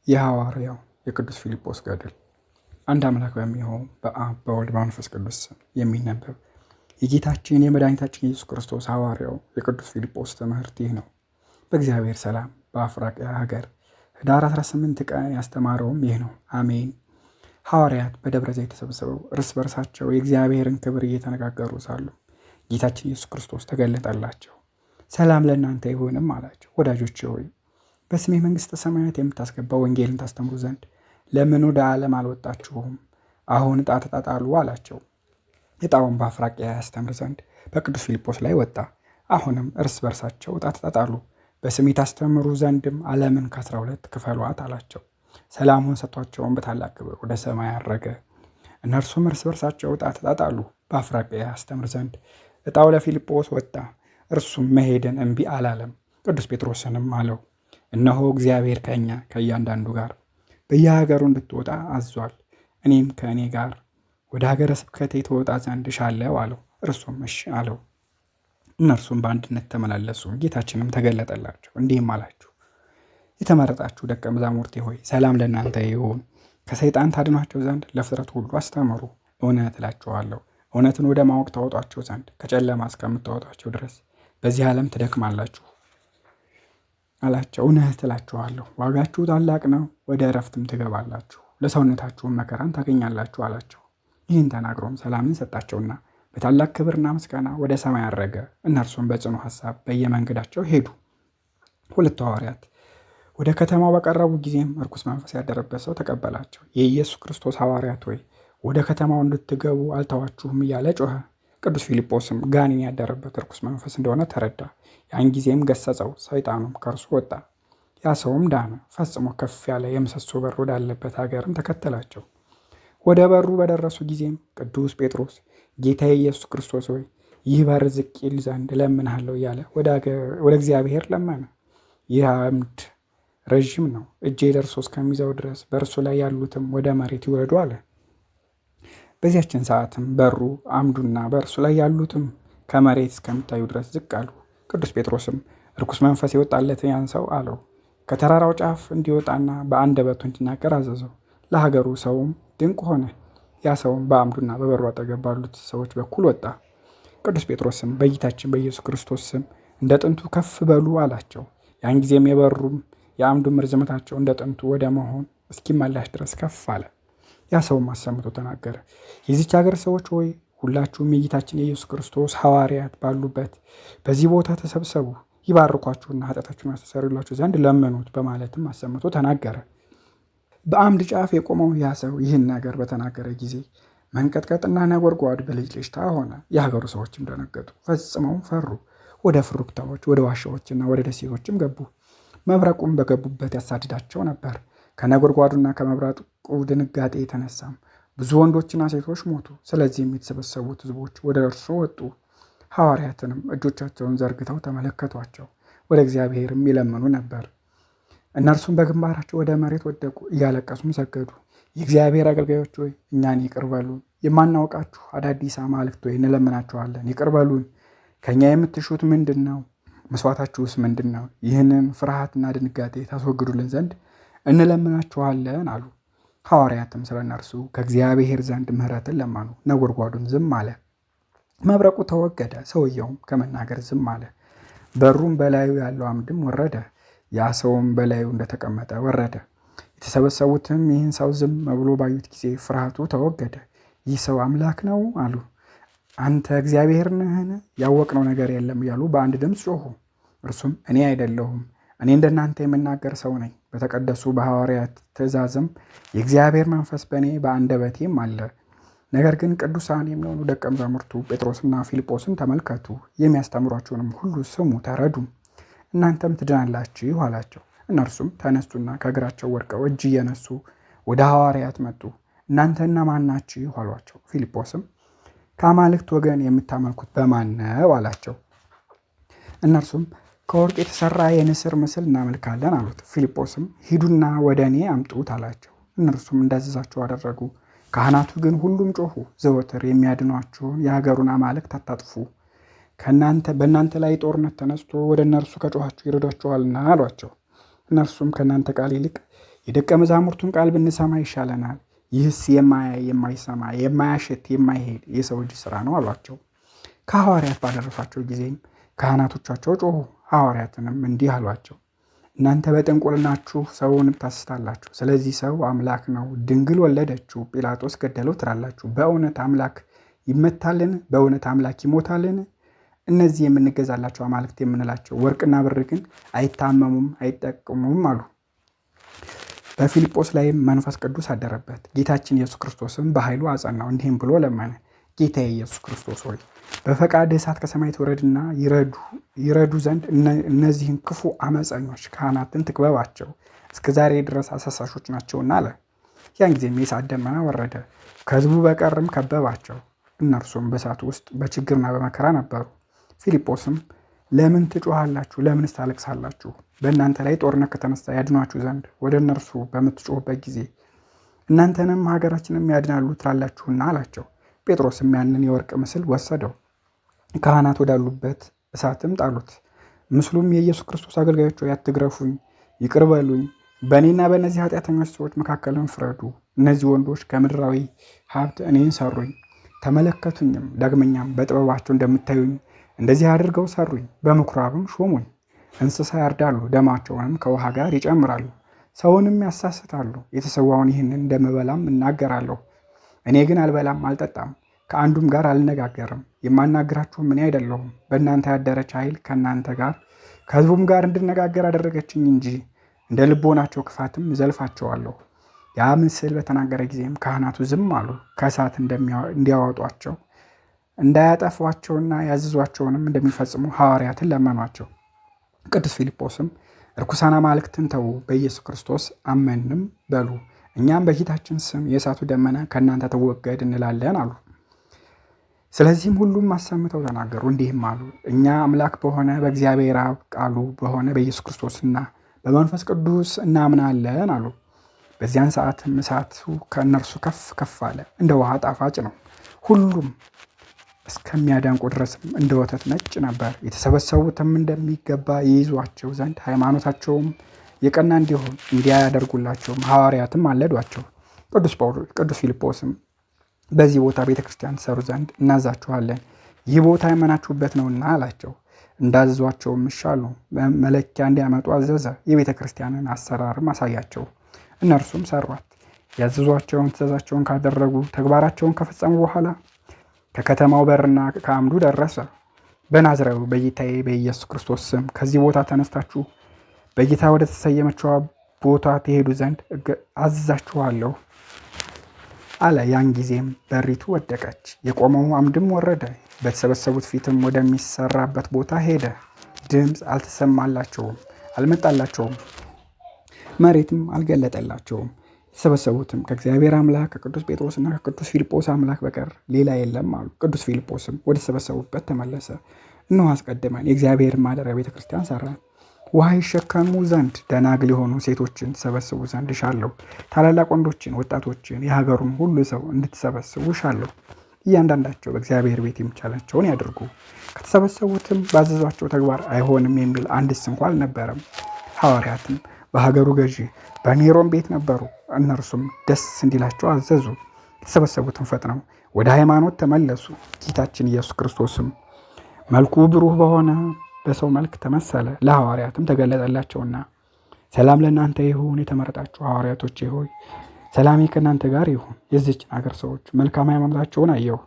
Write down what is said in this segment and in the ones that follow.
የሐዋርያው የቅዱስ ፊልጶስ ገድል። አንድ አምላክ በሚሆን በአብ በወልድ በመንፈስ ቅዱስ ስም የሚነበብ የጌታችን የመድኃኒታችን ኢየሱስ ክርስቶስ ሐዋርያው የቅዱስ ፊልጶስ ትምህርት ይህ ነው። በእግዚአብሔር ሰላም በአፍራቅያ ሀገር ህዳር 18 ቀን ያስተማረውም ይህ ነው። አሜን። ሐዋርያት በደብረ ዘይት ተሰብስበው እርስ በርሳቸው የእግዚአብሔርን ክብር እየተነጋገሩ ሳሉ ጌታችን ኢየሱስ ክርስቶስ ተገለጠላቸው። ሰላም ለእናንተ ይሁንም አላቸው። ወዳጆቼ ሆይ በስሜ መንግሥተ ሰማያት የምታስገባ ወንጌልን ታስተምሩ ዘንድ ለምን ወደ ዓለም አልወጣችሁም? አሁን ዕጣ ተጣጣሉ አላቸው። ዕጣውን በአፍራቅያ ያስተምር ዘንድ በቅዱስ ፊልጶስ ላይ ወጣ። አሁንም እርስ በርሳቸው ዕጣ ተጣጣሉ። በስሜ ታስተምሩ ዘንድም ዓለምን ከ12 ክፈሏት አላቸው። ሰላሙን ሰጥቷቸውን በታላቅ ክብር ወደ ሰማይ አረገ። እነርሱም እርስ በርሳቸው ዕጣ ተጣጣሉ። በአፍራቅያ ያስተምር ዘንድ ዕጣው ለፊልጶስ ወጣ። እርሱም መሄድን እምቢ አላለም። ቅዱስ ጴጥሮስንም አለው፣ እነሆ እግዚአብሔር ከእኛ ከእያንዳንዱ ጋር በየሀገሩ እንድትወጣ አዟል። እኔም ከእኔ ጋር ወደ ሀገረ ስብከቴ ትወጣ ዘንድ እሻለሁ አለው። እርሱም እሺ አለው። እነርሱም በአንድነት ተመላለሱ። ጌታችንም ተገለጠላቸው እንዲህም አላችሁ፣ የተመረጣችሁ ደቀ መዛሙርቴ ሆይ ሰላም ለእናንተ ይሁን። ከሰይጣን ታድኗቸው ዘንድ ለፍጥረት ሁሉ አስተምሩ። እውነት እላችኋለሁ እውነትን ወደ ማወቅ ታወጧቸው ዘንድ ከጨለማ እስከምታወጧቸው ድረስ በዚህ ዓለም ትደክማላችሁ አላቸው። እውነት እላችኋለሁ ዋጋችሁ ታላቅ ነው፣ ወደ እረፍትም ትገባላችሁ፣ ለሰውነታችሁም መከራን ታገኛላችሁ አላቸው። ይህን ተናግሮም ሰላምን ሰጣቸውና በታላቅ ክብርና ምስጋና ወደ ሰማይ አረገ። እነርሱም በጽኑ ሐሳብ በየመንገዳቸው ሄዱ። ሁለቱ ሐዋርያት ወደ ከተማው በቀረቡ ጊዜም እርኩስ መንፈስ ያደረበት ሰው ተቀበላቸው። የኢየሱስ ክርስቶስ ሐዋርያት ሆይ ወደ ከተማው እንድትገቡ አልተዋችሁም እያለ ጮኸ። ቅዱስ ፊልጶስም ጋኔን ያደረበት እርኩስ መንፈስ እንደሆነ ተረዳ። ያን ጊዜም ገሰጸው፣ ሰይጣኑም ከእርሱ ወጣ። ያ ሰውም ዳነ። ፈጽሞ ከፍ ያለ የምሰሶ በር ወዳለበት ሀገርም ተከተላቸው። ወደ በሩ በደረሱ ጊዜም ቅዱስ ጴጥሮስ ጌታ ኢየሱስ ክርስቶስ ሆይ ይህ በር ዝቅ ይል ዘንድ እለምንሃለሁ እያለ ወደ እግዚአብሔር ለመነ። ይህ አምድ ረዥም ነው፣ እጄ ደርሶ እስከሚይዘው ድረስ በእርሱ ላይ ያሉትም ወደ መሬት ይውረዱ አለ። በዚያችን ሰዓትም በሩ አምዱና በእርሱ ላይ ያሉትም ከመሬት እስከሚታዩ ድረስ ዝቅ አሉ። ቅዱስ ጴጥሮስም ርኩስ መንፈስ የወጣለትን ያን ሰው አለው፣ ከተራራው ጫፍ እንዲወጣና በአንደበቱ እንዲናገር አዘዘው። ለሀገሩ ሰውም ድንቅ ሆነ። ያ ሰውም በአምዱና በበሩ አጠገብ ባሉት ሰዎች በኩል ወጣ። ቅዱስ ጴጥሮስም በጌታችን በኢየሱስ ክርስቶስ ስም እንደ ጥንቱ ከፍ በሉ አላቸው። ያን ጊዜም የበሩም የአምዱም ርዝመታቸው እንደ ጥንቱ ወደ መሆን እስኪመላሽ ድረስ ከፍ አለ። ያ ሰውም አሰምቶ ተናገረ፣ የዚች ሀገር ሰዎች ሆይ ሁላችሁም የጌታችን የኢየሱስ ክርስቶስ ሐዋርያት ባሉበት በዚህ ቦታ ተሰብሰቡ፣ ይባርኳችሁና ኃጢአታችሁን ያስተሰርዩላችሁ ዘንድ ለመኑት በማለትም አሰምቶ ተናገረ። በአምድ ጫፍ የቆመው ያ ሰው ይህን ነገር በተናገረ ጊዜ መንቀጥቀጥና ነጎድጓድ ብልጭልጭታ ሆነ። የሀገሩ ሰዎችም ደነገጡ፣ ፈጽመው ፈሩ። ወደ ፍሩክታዎች፣ ወደ ዋሻዎችና ወደ ደሴቶችም ገቡ። መብረቁም በገቡበት ያሳድዳቸው ነበር። ከነጎድጓዱና ከመብረቁ ድንጋጤ የተነሳም ብዙ ወንዶችና ሴቶች ሞቱ። ስለዚህም የተሰበሰቡት ሕዝቦች ወደ እርሱ ወጡ። ሐዋርያትንም እጆቻቸውን ዘርግተው ተመለከቷቸው፣ ወደ እግዚአብሔርም ይለምኑ ነበር። እነርሱም በግንባራቸው ወደ መሬት ወደቁ፣ እያለቀሱም ሰገዱ። የእግዚአብሔር አገልጋዮች ሆይ እኛን ይቅር በሉን፣ የማናውቃችሁ አዳዲስ አማልክት ሆይ እንለምናችኋለን፣ ይቅር በሉን። ከእኛ የምትሹት ምንድን ነው? መስዋዕታችሁስ ምንድን ነው? ይህንን ፍርሃትና ድንጋጤ ታስወግዱልን ዘንድ እንለምናችኋለን አሉ። ሐዋርያትም ስለ እነርሱ ከእግዚአብሔር ዘንድ ምሕረትን ለመኑ። ነጎድጓዱን ዝም አለ፣ መብረቁ ተወገደ፣ ሰውየውም ከመናገር ዝም አለ። በሩም በላዩ ያለው አምድም ወረደ፣ ያ ሰውም በላዩ እንደተቀመጠ ወረደ። የተሰበሰቡትም ይህን ሰው ዝም ብሎ ባዩት ጊዜ ፍርሃቱ ተወገደ። ይህ ሰው አምላክ ነው አሉ። አንተ እግዚአብሔር ነህን? ያወቅነው ነገር የለም እያሉ በአንድ ድምፅ ጮኹ። እርሱም እኔ አይደለሁም፣ እኔ እንደናንተ የምናገር ሰው ነኝ። በተቀደሱ በሐዋርያት ትእዛዝም የእግዚአብሔር መንፈስ በእኔ በአንደበቴም አለ። ነገር ግን ቅዱሳን የሚሆኑ ደቀ መዛሙርቱ ጴጥሮስና ፊልጶስን ተመልከቱ፣ የሚያስተምሯቸውንም ሁሉ ስሙ፣ ተረዱ፣ እናንተም ትድናላችሁ አላቸው። እነርሱም ተነሱና ከእግራቸው ወድቀው እጅ እየነሱ ወደ ሐዋርያት መጡ። እናንተ እነማን ናችሁ አሏቸው። ፊልጶስም ከአማልክት ወገን የምታመልኩት በማን ነው አላቸው። እነርሱም ከወርቅ የተሰራ የንስር ምስል እናመልካለን አሉት። ፊልጶስም ሂዱና ወደ እኔ አምጡት አላቸው። እነርሱም እንዳዘዛቸው አደረጉ። ካህናቱ ግን ሁሉም ጮኹ፣ ዘወትር የሚያድኗችሁን የሀገሩን አማልክት አታጥፉ፣ በእናንተ ላይ ጦርነት ተነስቶ ወደ እነርሱ ከጮኻችሁ ይረዷችኋልና አሏቸው። እነርሱም ከእናንተ ቃል ይልቅ የደቀ መዛሙርቱን ቃል ብንሰማ ይሻለናል። ይህስ የማያይ የማይሰማ የማያሸት የማይሄድ የሰው እጅ ሥራ ነው አሏቸው። ከሐዋርያት ባደረሷቸው ጊዜም ካህናቶቻቸው ጮኹ። ሐዋርያትንም እንዲህ አሏቸው፣ እናንተ በጥንቁልናችሁ ሰውን ታስታላችሁ። ስለዚህ ሰው አምላክ ነው፣ ድንግል ወለደችው፣ ጲላጦስ ገደለው ትላላችሁ። በእውነት አምላክ ይመታልን? በእውነት አምላክ ይሞታልን? እነዚህ የምንገዛላቸው አማልክት የምንላቸው ወርቅና ብር ግን አይታመሙም አይጠቅሙም አሉ። በፊልጶስ ላይም መንፈስ ቅዱስ አደረበት። ጌታችን ኢየሱስ ክርስቶስም በኃይሉ አጸናው፣ እንዲህም ብሎ ለመነ። ጌታዬ ኢየሱስ ክርስቶስ ሆይ በፈቃድህ እሳት ከሰማይ ትውረድና ይረዱ ዘንድ እነዚህን ክፉ አመፀኞች ካህናትን ትክበባቸው፣ እስከ ዛሬ ድረስ አሳሳሾች ናቸውና አለ። ያን ጊዜም የእሳት ደመና ወረደ፣ ከሕዝቡ በቀርም ከበባቸው። እነርሱም በእሳቱ ውስጥ በችግርና በመከራ ነበሩ። ፊልጶስም ለምን ትጮሃላችሁ? ለምንስ ታለቅሳላችሁ? በእናንተ ላይ ጦርነት ከተነሳ ያድኗችሁ ዘንድ ወደ እነርሱ በምትጮሁበት ጊዜ እናንተንም ሀገራችንም ያድናሉ ትላላችሁና አላቸው። ጴጥሮስም ያንን የወርቅ ምስል ወሰደው፣ ካህናት ወዳሉበት እሳትም ጣሉት። ምስሉም የኢየሱስ ክርስቶስ አገልጋዮች ሆይ አትግረፉኝ፣ ይቅር በሉኝ፣ በእኔና በእነዚህ ኃጢአተኞች ሰዎች መካከልን ፍረዱ። እነዚህ ወንዶች ከምድራዊ ሀብት እኔን ሰሩኝ፣ ተመለከቱኝም። ዳግመኛም በጥበባቸው እንደምታዩኝ እንደዚህ አድርገው ሰሩኝ። በምኩራብም ሾሙኝ። እንስሳ ያርዳሉ፣ ደማቸውንም ከውሃ ጋር ይጨምራሉ፣ ሰውንም ያሳስታሉ። የተሰዋውን ይህንን እንደምበላም እናገራለሁ። እኔ ግን አልበላም አልጠጣም፣ ከአንዱም ጋር አልነጋገርም። የማናግራችሁም እኔ አይደለሁም፣ በእናንተ ያደረች ኃይል ከእናንተ ጋር ከሕዝቡም ጋር እንድነጋገር አደረገችኝ እንጂ እንደ ልቦናቸው ክፋትም እዘልፋቸዋለሁ። ያ ምስል በተናገረ ጊዜም ካህናቱ ዝም አሉ። ከእሳት እንዲያወጧቸው እንዳያጠፏቸውና ያዘዟቸውንም እንደሚፈጽሙ ሐዋርያትን ለመኗቸው። ቅዱስ ፊልጶስም ርኩሳን አማልክትን ተዉ፣ በኢየሱስ ክርስቶስ አመንም በሉ፣ እኛም በጌታችን ስም የእሳቱ ደመና ከእናንተ ተወገድ እንላለን አሉ። ስለዚህም ሁሉም አሰምተው ተናገሩ፣ እንዲህም አሉ፣ እኛ አምላክ በሆነ በእግዚአብሔር አብ ቃሉ በሆነ በኢየሱስ ክርስቶስና በመንፈስ ቅዱስ እናምናለን አሉ። በዚያን ሰዓትም እሳቱ ከእነርሱ ከፍ ከፍ አለ፣ እንደ ውሃ ጣፋጭ ነው፣ ሁሉም እስከሚያደንቁ ድረስም እንደ ወተት ነጭ ነበር። የተሰበሰቡትም እንደሚገባ ይይዟቸው ዘንድ ሃይማኖታቸውም የቀና እንዲሆን እንዲያደርጉላቸውም ሐዋርያትም አለዷቸው። ቅዱስ ፊልጶስም በዚህ ቦታ ቤተ ክርስቲያን ትሰሩ ዘንድ እናዛችኋለን፣ ይህ ቦታ ያመናችሁበት ነውና አላቸው። እንዳዘዟቸውም ይሻሉ መለኪያ እንዲያመጡ አዘዘ። የቤተ ክርስቲያንን አሰራርም አሳያቸው። እነርሱም ሰሯት። ያዘዟቸውን ትእዛዛቸውን ካደረጉ ተግባራቸውን ከፈጸሙ በኋላ ከከተማው በርና ከአምዱ ደረሰ። በናዝሬቱ በጌታዬ በኢየሱስ ክርስቶስ ስም ከዚህ ቦታ ተነስታችሁ በጌታ ወደ ተሰየመችዋ ቦታ ትሄዱ ዘንድ አዝዛችኋለሁ አለ። ያን ጊዜም በሪቱ ወደቀች፣ የቆመው አምድም ወረደ። በተሰበሰቡት ፊትም ወደሚሰራበት ቦታ ሄደ። ድምፅ አልተሰማላቸውም፣ አልመጣላቸውም፣ መሬትም አልገለጠላቸውም። የተሰበሰቡትም ከእግዚአብሔር አምላክ ከቅዱስ ጴጥሮስና ከቅዱስ ፊልጶስ አምላክ በቀር ሌላ የለም አሉ። ቅዱስ ፊልጶስም ወደ ተሰበሰቡበት ተመለሰ። እነሆ አስቀድመን የእግዚአብሔር ማደሪያ ቤተ ክርስቲያን ሰራን። ውሃ ይሸከሙ ዘንድ ደናግል የሆኑ ሴቶችን ትሰበስቡ ዘንድ እሻለሁ። ታላላቅ ወንዶችን፣ ወጣቶችን፣ የሀገሩን ሁሉ ሰው እንድትሰበስቡ እሻለሁ። እያንዳንዳቸው በእግዚአብሔር ቤት የሚቻላቸውን ያድርጉ። ከተሰበሰቡትም ባዘዟቸው ተግባር አይሆንም የሚል አንድስ እንኳ አልነበረም። ሐዋርያትም በሀገሩ ገዢ በኔሮን ቤት ነበሩ። እነርሱም ደስ እንዲላቸው አዘዙ። የተሰበሰቡትን ፈጥነው ወደ ሃይማኖት ተመለሱ። ጌታችን ኢየሱስ ክርስቶስም መልኩ ብሩህ በሆነ በሰው መልክ ተመሰለ፣ ለሐዋርያትም ተገለጠላቸውና ሰላም ለእናንተ ይሁን፣ የተመረጣችሁ ሐዋርያቶቼ ሆይ ሰላሜ ከእናንተ ጋር ይሁን። የዚችን አገር ሰዎች መልካም ሃይማኖታቸውን አየሁ።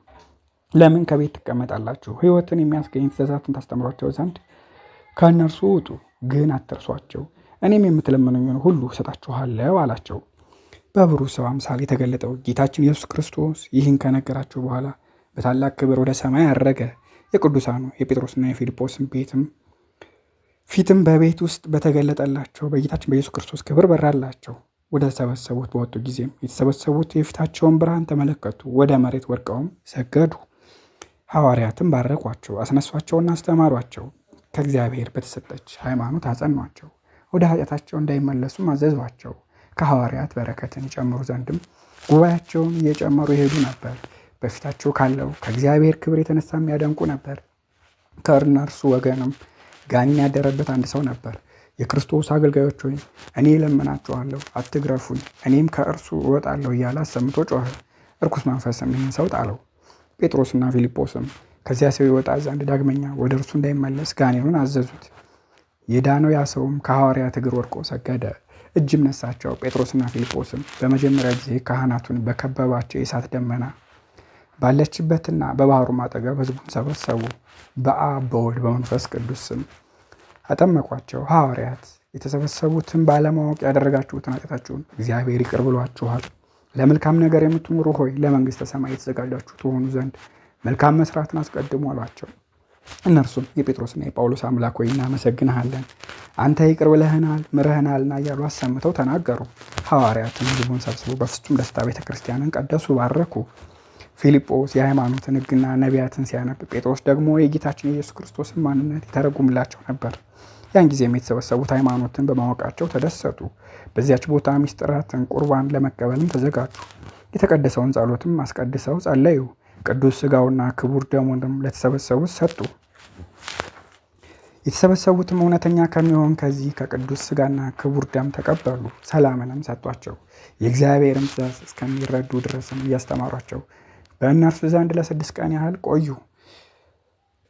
ለምን ከቤት ትቀመጣላችሁ? ሕይወትን የሚያስገኝ ትእዛዛትን ታስተምሯቸው ዘንድ ከእነርሱ ውጡ፣ ግን አትርሷቸው። እኔም የምትለምኑኝን ሁሉ እሰጣችኋለሁ አላቸው። በብሩህ ሰው አምሳል የተገለጠው ጌታችን ኢየሱስ ክርስቶስ ይህን ከነገራቸው በኋላ በታላቅ ክብር ወደ ሰማይ አረገ። የቅዱሳኑ የጴጥሮስና የፊልጶስን ፊትም በቤት ውስጥ በተገለጠላቸው በጌታችን በኢየሱስ ክርስቶስ ክብር በራላቸው። ወደ ተሰበሰቡት በወጡ ጊዜም የተሰበሰቡት የፊታቸውን ብርሃን ተመለከቱ፣ ወደ መሬት ወድቀውም ሰገዱ። ሐዋርያትም ባረኳቸው፣ አስነሷቸውና አስተማሯቸው። ከእግዚአብሔር በተሰጠች ሃይማኖት አጸኗቸው። ወደ ኃጢአታቸው እንዳይመለሱም አዘዟቸው። ከሐዋርያት በረከትን ይጨምሩ ዘንድም ጉባኤያቸውን እየጨመሩ ይሄዱ ነበር። በፊታቸው ካለው ከእግዚአብሔር ክብር የተነሳ የሚያደንቁ ነበር። ከእነርሱ ወገንም ጋኔን ያደረበት አንድ ሰው ነበር። የክርስቶስ አገልጋዮች ሆይ እኔ እለምናችኋለሁ፣ አትግረፉኝ፣ እኔም ከእርሱ እወጣለሁ እያለ አሰምቶ ጮኸ። እርኩስ መንፈስም ይህን ሰው ጣለው። ጴጥሮስና ፊልጶስም ከዚያ ሰው ይወጣ ዘንድ ዳግመኛ ወደ እርሱ እንዳይመለስ ጋኔኑን አዘዙት። የዳነው ያ ሰውም ከሐዋርያት እግር ወድቆ ሰገደ፣ እጅም ነሳቸው። ጴጥሮስና ፊልጶስም በመጀመሪያ ጊዜ ካህናቱን በከበባቸው የእሳት ደመና ባለችበትና በባህሩ አጠገብ ሕዝቡን ሰበሰቡ። በአብ በወልድ በመንፈስ ቅዱስ ስም አጠመቋቸው። ሐዋርያት የተሰበሰቡትን ባለማወቅ ያደረጋችሁትን ኃጢአታችሁን እግዚአብሔር ይቅር ብሏችኋል፣ ለመልካም ነገር የምትኖሩ ሆይ ለመንግሥተ ሰማይ የተዘጋጃችሁ ትሆኑ ዘንድ መልካም መስራትን አስቀድሙ አሏቸው። እነርሱም የጴጥሮስና የጳውሎስ አምላክ ሆይ እናመሰግንሃለን፣ አንተ ይቅር ብለህናል ምረህናልና እያሉ አሰምተው ተናገሩ። ሐዋርያትም ሕዝቡን ሰብስበው በፍጹም ደስታ ቤተ ክርስቲያንን ቀደሱ፣ ባረኩ። ፊልጶስ የሃይማኖትን ሕግና ነቢያትን ሲያነብ፣ ጴጥሮስ ደግሞ የጌታችን የኢየሱስ ክርስቶስን ማንነት ይተረጉምላቸው ነበር። ያን ጊዜም የተሰበሰቡት ሃይማኖትን በማወቃቸው ተደሰቱ። በዚያች ቦታ ምስጢራትን ቁርባን ለመቀበልም ተዘጋጁ። የተቀደሰውን ጸሎትም አስቀድሰው ጸለዩ። ቅዱስ ሥጋውና ክቡር ደሙንም ለተሰበሰቡት ሰጡ። የተሰበሰቡትም እውነተኛ ከሚሆን ከዚህ ከቅዱስ ሥጋና ክቡር ደም ተቀበሉ። ሰላምንም ሰጧቸው። የእግዚአብሔርን ትእዛዝ እስከሚረዱ ድረስም እያስተማሯቸው በእነርሱ ዘንድ ለ6 ቀን ያህል ቆዩ።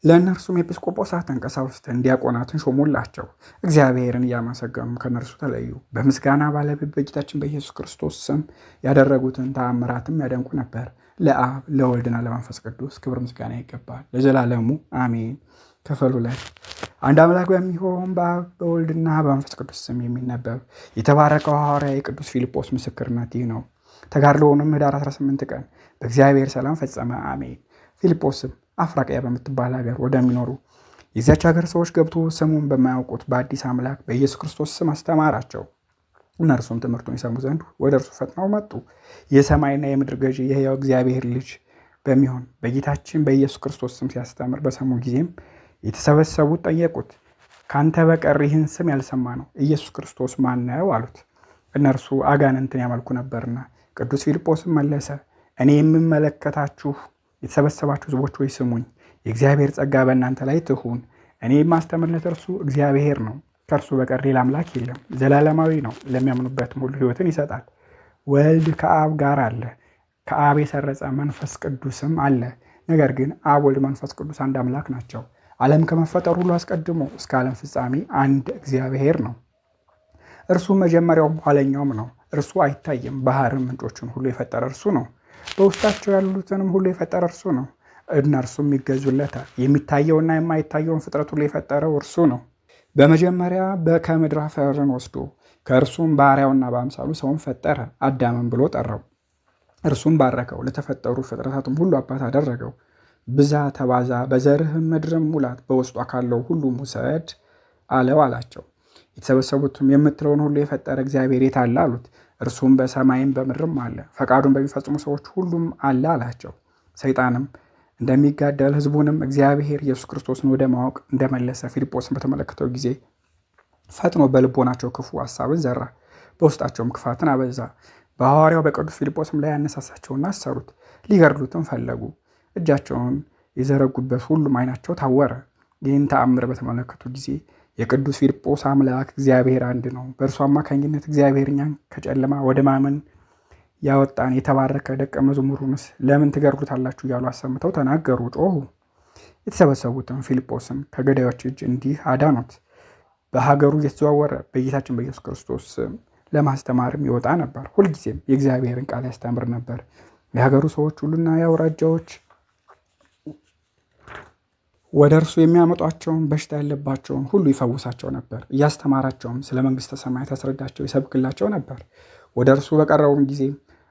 ለእነርሱም ኤጲስቆጶሳትን፣ ቀሳውስትን፣ ዲያቆናትን ሾሙላቸው። እግዚአብሔርን እያመሰገኑ ከእነርሱ ተለዩ። በምስጋና ባለቤት በጌታችን በኢየሱስ ክርስቶስ ስም ያደረጉትን ተአምራትም ያደንቁ ነበር። ለአብ ለወልድና ለመንፈስ ቅዱስ ክብር ምስጋና ይገባል ለዘላለሙ አሜን። ክፍል 2 አንድ አምላክ በሚሆን በአብ በወልድና በመንፈስ ቅዱስ ስም የሚነበብ የተባረከው ሐዋርያ የቅዱስ ፊልጶስ ምስክርነት ይህ ነው። ተጋድሎውንም ኅዳር 18 ቀን በእግዚአብሔር ሰላም ፈጸመ፣ አሜን። ፊልጶስም አፍራቅያ በምትባል ሀገር ወደሚኖሩ የዚያች ሀገር ሰዎች ገብቶ ስሙን በማያውቁት በአዲስ አምላክ በኢየሱስ ክርስቶስ ስም አስተማራቸው። እነርሱም ትምህርቱን ይሰሙ ዘንድ ወደ እርሱ ፈጥነው መጡ። የሰማይና የምድር ገዢ የሕያው እግዚአብሔር ልጅ በሚሆን በጌታችን በኢየሱስ ክርስቶስ ስም ሲያስተምር በሰሙ ጊዜም የተሰበሰቡት ጠየቁት፣ ካንተ በቀር ይህን ስም ያልሰማ ነው ኢየሱስ ክርስቶስ ማን ነው አሉት። እነርሱ አጋንንትን ያመልኩ ነበርና። ቅዱስ ፊልጶስም መለሰ፣ እኔ የምመለከታችሁ የተሰበሰባችሁ ሕዝቦች ሆይ ስሙኝ። የእግዚአብሔር ጸጋ በእናንተ ላይ ትሁን። እኔ የማስተምርለት እርሱ እግዚአብሔር ነው። ከእርሱ በቀር ሌላ አምላክ የለም። ዘላለማዊ ነው። ለሚያምኑበትም ሁሉ ሕይወትን ይሰጣል። ወልድ ከአብ ጋር አለ። ከአብ የሰረጸ መንፈስ ቅዱስም አለ። ነገር ግን አብ፣ ወልድ፣ መንፈስ ቅዱስ አንድ አምላክ ናቸው። ዓለም ከመፈጠሩ ሁሉ አስቀድሞ እስከ ዓለም ፍጻሜ አንድ እግዚአብሔር ነው። እርሱ መጀመሪያውም ኋለኛውም ነው። እርሱ አይታይም። ባህርን ምንጮችን ሁሉ የፈጠረ እርሱ ነው። በውስጣቸው ያሉትንም ሁሉ የፈጠረ እርሱ ነው። እነርሱም ይገዙለታል። የሚታየውና የማይታየውን ፍጥረት ሁሉ የፈጠረው እርሱ ነው። በመጀመሪያ ከምድር አፈርን ወስዶ ከእርሱም በአርአያውና በአምሳሉ ሰውን ፈጠረ፣ አዳምን ብሎ ጠራው። እርሱም ባረከው፣ ለተፈጠሩ ፍጥረታትም ሁሉ አባት አደረገው። ብዛ፣ ተባዛ፣ በዘርህም ምድርም ሙላት፣ በውስጧ ካለው ሁሉም ውሰድ አለው አላቸው። የተሰበሰቡትም የምትለውን ሁሉ የፈጠረ እግዚአብሔር የት አለ አሉት። እርሱም በሰማይም በምድርም አለ፣ ፈቃዱን በሚፈጽሙ ሰዎች ሁሉም አለ አላቸው። ሰይጣንም እንደሚጋደል ሕዝቡንም እግዚአብሔር ኢየሱስ ክርስቶስን ወደ ማወቅ እንደመለሰ ፊልጶስን በተመለከተው ጊዜ ፈጥኖ በልቦናቸው ክፉ ሐሳብን ዘራ፣ በውስጣቸውም ክፋትን አበዛ። በሐዋርያው በቅዱስ ፊልጶስም ላይ ያነሳሳቸውና አሰሩት፣ ሊገድሉትም ፈለጉ። እጃቸውን የዘረጉበት ሁሉም ዓይናቸው ታወረ። ይህን ተአምር በተመለከቱ ጊዜ የቅዱስ ፊልጶስ አምላክ እግዚአብሔር አንድ ነው፣ በእርሱ አማካኝነት እግዚአብሔር እኛን ከጨለማ ወደ ማመን ያወጣን የተባረከ ደቀ መዝሙሩንስ ለምን ትገድሉታላችሁ እያሉ አሰምተው ተናገሩ፣ ጮሁ። የተሰበሰቡትን ፊልጶስም ከገዳዮች እጅ እንዲህ አዳኑት። በሀገሩ እየተዘዋወረ በጌታችን በኢየሱስ ክርስቶስ ለማስተማርም ይወጣ ነበር። ሁልጊዜም የእግዚአብሔርን ቃል ያስተምር ነበር። የሀገሩ ሰዎች ሁሉና የአውራጃዎች ወደ እርሱ የሚያመጧቸውን በሽታ ያለባቸውን ሁሉ ይፈውሳቸው ነበር። እያስተማራቸውም ስለ መንግሥተ ሰማያት ያስረዳቸው ይሰብክላቸው ነበር። ወደ እርሱ በቀረቡም ጊዜ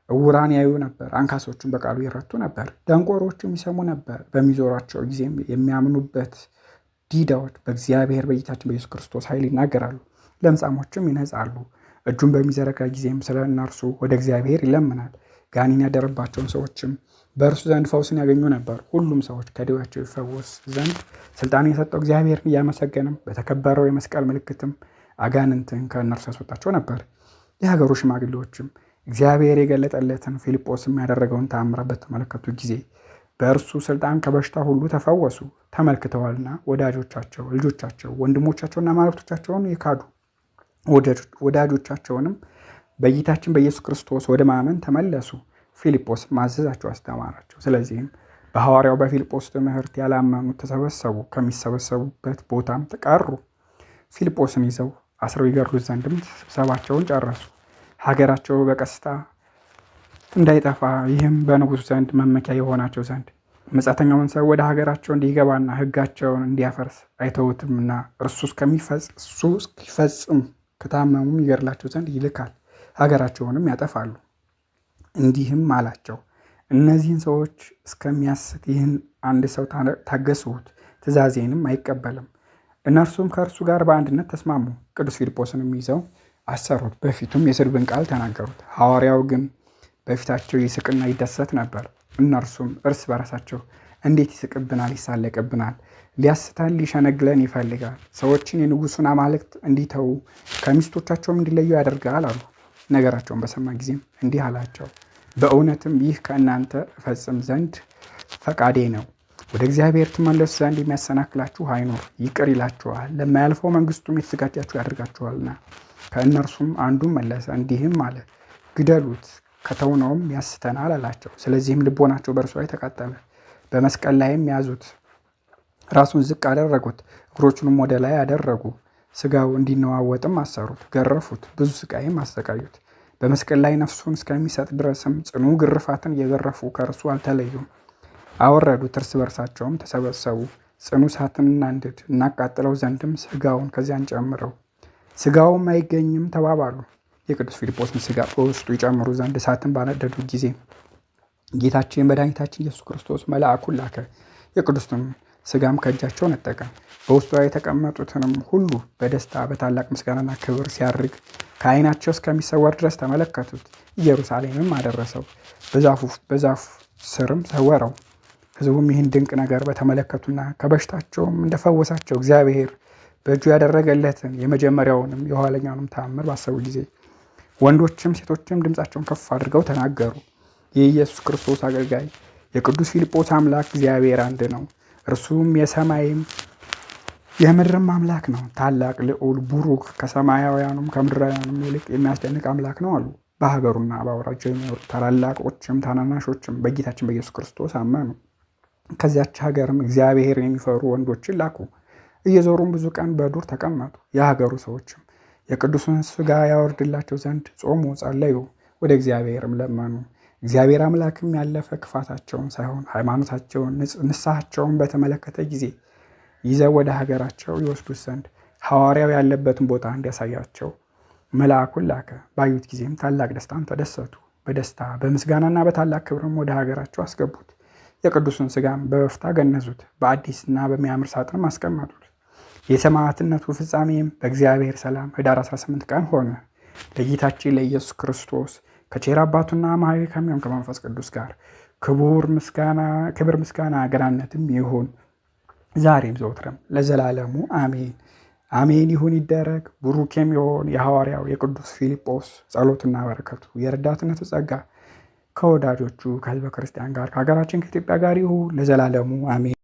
ዕውራን ያዩ ነበር፣ አንካሶቹም በቃሉ ይረቱ ነበር፣ ደንቆሮችም ይሰሙ ነበር። በሚዞሯቸው ጊዜም የሚያምኑበት ዲዳዎች በእግዚአብሔር በጌታችን በኢየሱስ ክርስቶስ ኃይል ይናገራሉ፣ ለምጻሞችም ይነጻሉ። እጁን በሚዘረጋ ጊዜም ስለ እነርሱ ወደ እግዚአብሔር ይለምናል። ጋኔን ያደረባቸውን ሰዎችም በእርሱ ዘንድ ፈውስን ያገኙ ነበር። ሁሉም ሰዎች ከደዌያቸው ይፈወስ ዘንድ ስልጣን የሰጠው እግዚአብሔርን እያመሰገንም በተከበረው የመስቀል ምልክትም አጋንንትን ከእነርሱ ያስወጣቸው ነበር። የሀገሩ ሽማግሌዎችም እግዚአብሔር የገለጠለትን ፊልጶስም ያደረገውን ተአምራት በተመለከቱ ጊዜ በእርሱ ስልጣን ከበሽታ ሁሉ ተፈወሱ። ተመልክተዋልና ወዳጆቻቸው፣ ልጆቻቸው፣ ወንድሞቻቸውና ማለክቶቻቸውን የካዱ ወዳጆቻቸውንም በጌታችን በኢየሱስ ክርስቶስ ወደ ማመን ተመለሱ። ፊልጶስ ማዘዛቸው አስተማራቸው። ስለዚህም በሐዋርያው በፊልጶስ ትምህርት ያላመኑት ተሰበሰቡ፣ ከሚሰበሰቡበት ቦታም ተቀሩ። ፊልጶስን ይዘው አስረው ይገድሉት ዘንድም ስብሰባቸውን ጨረሱ። ሀገራቸው በቀስታ እንዳይጠፋ ይህም በንጉሥ ዘንድ መመኪያ የሆናቸው ዘንድ መጻተኛውን ሰው ወደ ሀገራቸው እንዲገባና ሕጋቸውን እንዲያፈርስ አይተውትምና እርሱ እስኪፈጽም ከታመሙም ይገድላቸው ዘንድ ይልካል፣ ሀገራቸውንም ያጠፋሉ። እንዲህም አላቸው፣ እነዚህን ሰዎች እስከሚያስት ይህን አንድ ሰው ታገሱት፣ ትእዛዜንም አይቀበልም። እነርሱም ከእርሱ ጋር በአንድነት ተስማሙ። ቅዱስ ፊልጶስንም ይዘው አሰሩት፣ በፊቱም የስድብን ቃል ተናገሩት። ሐዋርያው ግን በፊታቸው ይስቅና ይደሰት ነበር። እነርሱም እርስ በራሳቸው እንዴት ይስቅብናል፣ ይሳለቅብናል፣ ሊያስተን ሊሸነግለን ይፈልጋል፣ ሰዎችን የንጉሱን አማልክት እንዲተዉ ከሚስቶቻቸውም እንዲለዩ ያደርጋል አሉ። ነገራቸውን በሰማ ጊዜም እንዲህ አላቸው፣ በእውነትም ይህ ከእናንተ እፈጽም ዘንድ ፈቃዴ ነው። ወደ እግዚአብሔር ትመለሱ ዘንድ የሚያሰናክላችሁ አይኖር፣ ይቅር ይላችኋል፣ ለማያልፈው መንግስቱም የተዘጋጃችሁ ያደርጋችኋልና። ከእነርሱም አንዱም መለሰ እንዲህም አለ፣ ግደሉት፣ ከተውነውም ያስተናል አላቸው። ስለዚህም ልቦናቸው በእርሱ ላይ ተቃጠለ። በመስቀል ላይም ያዙት፣ ራሱን ዝቅ አደረጉት፣ እግሮቹንም ወደ ላይ አደረጉ። ስጋው እንዲነዋወጥም አሰሩት፣ ገረፉት፣ ብዙ ስቃይም አሰቃዩት። በመስቀል ላይ ነፍሱን እስከሚሰጥ ድረስም ጽኑ ግርፋትን እየገረፉ ከእርሱ አልተለዩም። አወረዱት፣ እርስ በርሳቸውም ተሰበሰቡ፣ ጽኑ እሳትን እናንድድ እናቃጥለው ዘንድም ስጋውን ከዚያን ጨምረው። ስጋውም አይገኝም ተባባሉ። የቅዱስ ፊልጶስን ስጋ በውስጡ ይጨምሩ ዘንድ እሳትን ባነደዱ ጊዜ ጌታችን መድኃኒታችን ኢየሱስ ክርስቶስ መልአኩን ላከ። የቅዱስን ስጋም ከእጃቸው ነጠቀ። በውስጧ የተቀመጡትንም ሁሉ በደስታ በታላቅ ምስጋናና ክብር ሲያርግ ከዓይናቸው እስከሚሰወር ድረስ ተመለከቱት። ኢየሩሳሌምም አደረሰው፣ በዛፍ ስርም ሰወረው። ሕዝቡም ይህን ድንቅ ነገር በተመለከቱና ከበሽታቸውም እንደፈወሳቸው እግዚአብሔር በእጁ ያደረገለትን የመጀመሪያውንም የኋለኛውንም ተአምር ባሰቡ ጊዜ ወንዶችም ሴቶችም ድምፃቸውን ከፍ አድርገው ተናገሩ። የኢየሱስ ክርስቶስ አገልጋይ የቅዱስ ፊልጶስ አምላክ እግዚአብሔር አንድ ነው። እርሱም የሰማይም የምድርም አምላክ ነው። ታላቅ ልዑል ቡሩክ ከሰማያውያኑም ከምድራውያኑም ይልቅ የሚያስደንቅ አምላክ ነው አሉ። በሀገሩና በአውራጃው የሚኖሩ ታላላቆችም ታናናሾችም በጌታችን በኢየሱስ ክርስቶስ አመኑ። ከዚያች ሀገርም እግዚአብሔርን የሚፈሩ ወንዶችን ላኩ። እየዞሩም ብዙ ቀን በዱር ተቀመጡ። የሀገሩ ሰዎችም የቅዱስን ስጋ ያወርድላቸው ዘንድ ጾሙ፣ ጸለዩ፣ ወደ እግዚአብሔርም ለመኑ። እግዚአብሔር አምላክም ያለፈ ክፋታቸውን ሳይሆን ሃይማኖታቸውን፣ ንስሐቸውን በተመለከተ ጊዜ ይዘው ወደ ሀገራቸው ይወስዱት ዘንድ ሐዋርያው ያለበትን ቦታ እንዲያሳያቸው መልአኩን ላከ። ባዩት ጊዜም ታላቅ ደስታን ተደሰቱ። በደስታ በምስጋናና በታላቅ ክብርም ወደ ሀገራቸው አስገቡት። የቅዱስን ስጋም በበፍታ ገነዙት፣ በአዲስና በሚያምር ሳጥንም አስቀመጡት። የሰማዕትነቱ ፍጻሜም በእግዚአብሔር ሰላም ኅዳር 18 ቀን ሆነ። ለጌታችን ለኢየሱስ ክርስቶስ ከቸር አባቱና መሐሪ ከሚሆን ከመንፈስ ቅዱስ ጋር ክብር ምስጋና ገናነትም ይሁን ዛሬም ዘወትርም ለዘላለሙ አሜን አሜን። ይሁን ይደረግ። ቡሩክ የሚሆን የሐዋርያው የቅዱስ ፊልጶስ ጸሎትና በረከቱ የረዳትነቱ ጸጋ ከወዳጆቹ ከሕዝበ ክርስቲያን ጋር ከሀገራችን ከኢትዮጵያ ጋር ይሁን ለዘላለሙ አሜን።